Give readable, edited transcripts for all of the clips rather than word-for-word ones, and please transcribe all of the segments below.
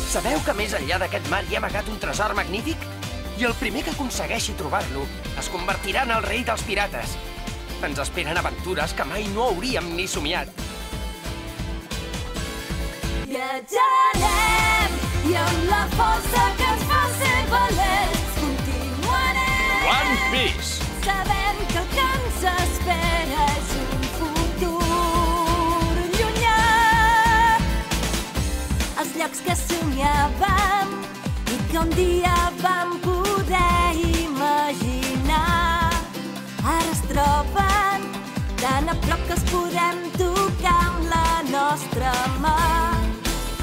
Sabeu que més enllà d'aquest mar hi ha amagat un tresor magnífic? I el primer que aconsegueixi trobar-lo es convertirà en el rei dels pirates. Ens esperen aventures que mai no hauríem ni somiat. Viatjarem i amb la força que ens fa ser valents continuarem. One Piece! Sabem que el que ens espera és un futur llunyà. Els llocs que somiàvem i que un dia vam poder imaginar ara es troben tan a prop que els podem tocar amb la nostra mà.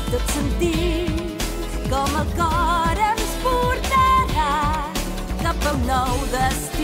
Tot sentit com el cor ens portarà cap a un nou destí.